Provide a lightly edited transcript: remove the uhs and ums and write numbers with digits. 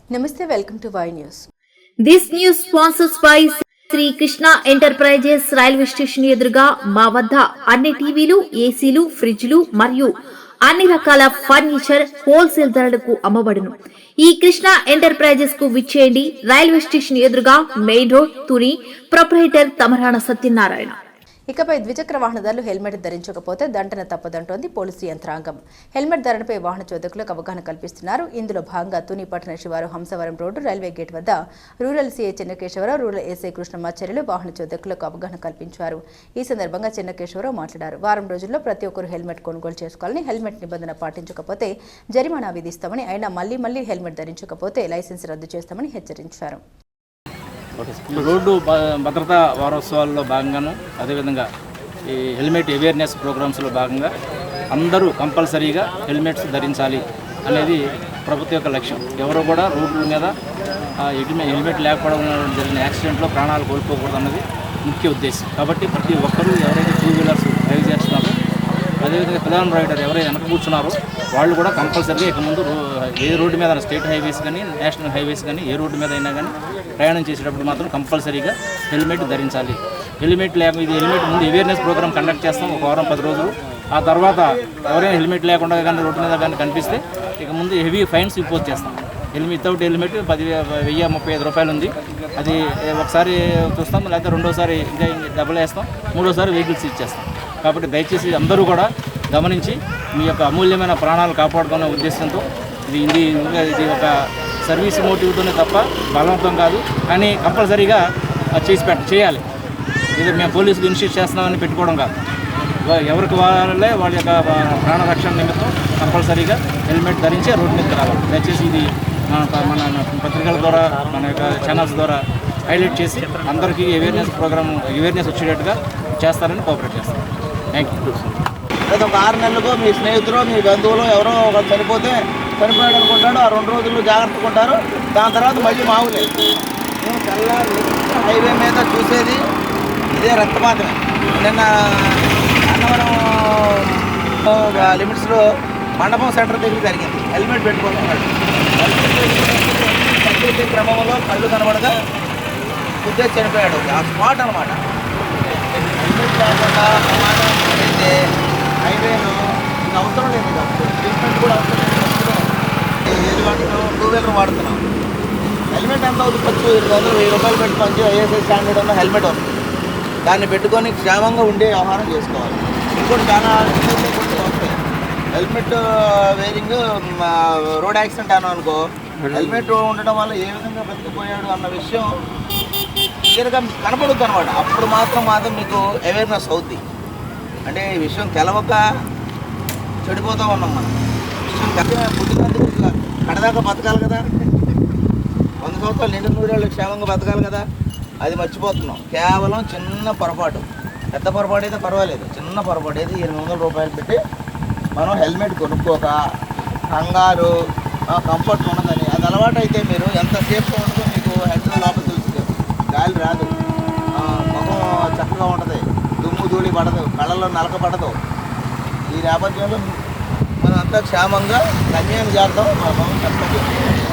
Namaste, welcome to Y News. This news sponsors by Shri Krishna enterprises railway station ఎదురుగా మా వద్ద అన్ని టీవీలు, ఏసీలు, ఫ్రిడ్జ్లు మరియు అన్ని రకాల ఫర్నిచర్ హోల్సేల్ ధరలకు అమ్మబడును. ఈ కృష్ణ ఎంటర్ప్రైజెస్ కు విచ్చేయండి. రైల్వే స్టేషన్ ఎదురుగా main road, Tuni. Proprietor Tamarana Satyanarayana. ఇకపై ద్విచక్ర వాహనదారులు హెల్మెట్ ధరించకపోతే దండన తప్పదంటోంది పోలీసు యంత్రాంగం. హెల్మెట్ ధరణపై వాహన చోదకులకు అవగాహన కల్పిస్తున్నారు. ఇందులో భాగంగా తుని పట్టణ శివారు హంసవరం రోడ్డు రైల్వే గేట్ వద్ద rural CI Chennakesavarao, rural SI Krishnamacharyulu వాహన చోదకులకు అవగాహన కల్పించారు. ఈ సందర్భంగా చెన్నకేశవరావు మాట్లాడారు. వారం రోజుల్లో ప్రతి ఒక్కరు హెల్మెట్ కొనుగోలు చేసుకోవాలని, హెల్మెట్ నిబంధన పాటించకపోతే జరిమానా విధిస్తామని, అయినా మళ్లీ హెల్మెట్ ధరించకపోతే లైసెన్స్ రద్దు చేస్తామని హెచ్చరించారు. రోడ్డు భద్రతా వారోత్సవాల్లో భాగంగాను, అదేవిధంగా ఈ హెల్మెట్ అవేర్నెస్ ప్రోగ్రామ్స్లో భాగంగా అందరూ కంపల్సరీగా హెల్మెట్స్ ధరించాలి అనేది ప్రభుత్వ యొక్క లక్ష్యం. ఎవరు కూడా రోడ్ల మీద హెల్మెట్ లేకపోవడం జరిగిన యాక్సిడెంట్లో ప్రాణాలు కోల్పోకూడదు అన్నది ముఖ్య ఉద్దేశం. కాబట్టి ప్రతి ఒక్కరూ ఎవరైతే టూ వీలర్స్ డ్రైవ్ చేస్తున్నారో, అదేవిధంగా ప్రధాన రైడర్ ఎవరైతే వెనక కూర్చున్నారో వాళ్ళు కూడా కంపల్సరీగా ఇక ముందు ఏ రోడ్డు మీద స్టేట్ హైవేస్ కానీ, నేషనల్ హైవేస్ కానీ, ఏ రోడ్డు మీద అయినా కానీ ప్రయాణం చేసేటప్పుడు మాత్రం కంపల్సరీగా హెల్మెట్ ధరించాలి. హెల్మెట్ ముందు అవేర్నెస్ ప్రోగ్రామ్ కండక్ట్ చేస్తాం ఒక వారం 10 రోజులు. ఆ తర్వాత ఎవరైనా హెల్మెట్ లేకుండా కానీ రోడ్డు మీద కానీ కనిపిస్తే ఇక ముందు హెవీ ఫైన్స్ ఇంపోజ్ చేస్తాం. వితౌట్ హెల్మెట్ 1035 రూపాయలు ఉంది. అది ఒకసారి చూస్తాం, లేకపోతే రెండోసారి ఇంకా డబ్బులు వేస్తాం, మూడోసారి వెహికల్స్ ఇచ్చేస్తాం. కాబట్టి దయచేసి అందరూ కూడా గమనించి మీ యొక్క అమూల్యమైన ప్రాణాలు కాపాడుకునే ఉద్దేశంతో ఇది ఒక సర్వీస్ మోటివ్తోనే తప్ప బలవంతం కాదు. కానీ కంపల్సరీగా చేయాలి. ఇది మేము పోలీసులు ఇనిషియేట్ చేస్తున్నామని పెట్టుకోవడం కాదు. ఎవరికి వాళ్ళే వాళ్ళ యొక్క ప్రాణ రక్షణ నిమిత్తం కంపల్సరీగా హెల్మెట్ ధరించి రోడ్డు మీద రావాలి. దయచేసి ఇది మన పత్రికల ద్వారా, మన యొక్క ఛానల్స్ ద్వారా హైలైట్ చేసి అందరికీ అవేర్నెస్ వచ్చేటట్టుగా చేస్తారని కోఆపరేట్ చేస్తాం. Thank you. లేదా ఒక 6 నెలలకు మీ స్నేహితులు, మీ బంధువులు ఎవరో ఒకరు చనిపోయాడు అనుకుంటాడు. ఆ 2 రోజులు జాగ్రత్తగా ఉంటారు. దాని తర్వాత మళ్ళీ మామూలే. మేము తెల్లారి హైవే మీద చూసేది ఇదే రక్తపాతమే. నిన్న అన్నవరం లిమిట్స్లో మండపం సెంటర్ దగ్గర జరిగింది. హెల్మెట్ పెట్టుకుంటున్నాడు. హెల్మెట్ క్రమంలో కళ్ళు కనబడగా ఉద్దేశం చనిపోయాడు. ఆ స్పాట్ అనమాట. హెల్మెట్ లేకుండా ప్రమాదం అయితే హైవేలో ఇంకా అవసరం లేదు. ట్రీట్మెంట్ కూడా అవసరం లేదు. ఏది వాడుతున్నాం? 2 వీలర్ వాడుతున్నాం. హెల్మెట్ ఎంత అవుతుంది? 1000-1000 రూపాయలు పెట్టి మంచి ఐఎస్ఐ స్టాండర్డ్ ఉన్న హెల్మెట్ వస్తుంది. దాన్ని పెట్టుకొని క్షేమంగా ఉండే వ్యవహారం చేసుకోవాలి. ఇంకోటి చాలా వస్తాయి. హెల్మెట్ వేరింగ్ రోడ్ యాక్సిడెంట్ అన్నాం అనుకో, హెల్మెట్ ఉండడం వల్ల ఏ విధంగా బతికిపోయాడు అన్న విషయం క్లియర్గా కనపడుద్ది అనమాట. అప్పుడు మాత్రం మీకు అవేర్నెస్ అవుద్ది. అంటే ఈ విషయం తెలవక చెడిపోతూ ఉన్నాం మనం. విషయం పుట్టినందుకు కడదాకా బతకాలి కదా, 100 సంవత్సరాలు నిండు 100 ఏళ్ళు క్షేమంగా బతకాలి కదా, అది మర్చిపోతున్నాం. కేవలం చిన్న పొరపాటు, పెద్ద పొరపాటు అయితే పర్వాలేదు, చిన్న పొరపాటు అయితే 800 రూపాయలు పెట్టి మనం హెల్మెట్ కొనుక్కోక కంగారు కంఫర్ట్ ఉండదని అది అలవాటు అయితే మీరు ఎంత సేఫ్గా ఉంటుందో మీకు హెడ్ లోపల తెలుస్తుంది. గాలి రాదు, ముఖం చక్కగా ఉంటుంది, దుమ్ము ధూళి పడదు, కళ్ళల్లో నలక పడదు. ఈ నేపథ్యంలో మనం అంతా క్షేమంగా గమ్యాన్ని చేద్దాం. మనం చెప్పండి.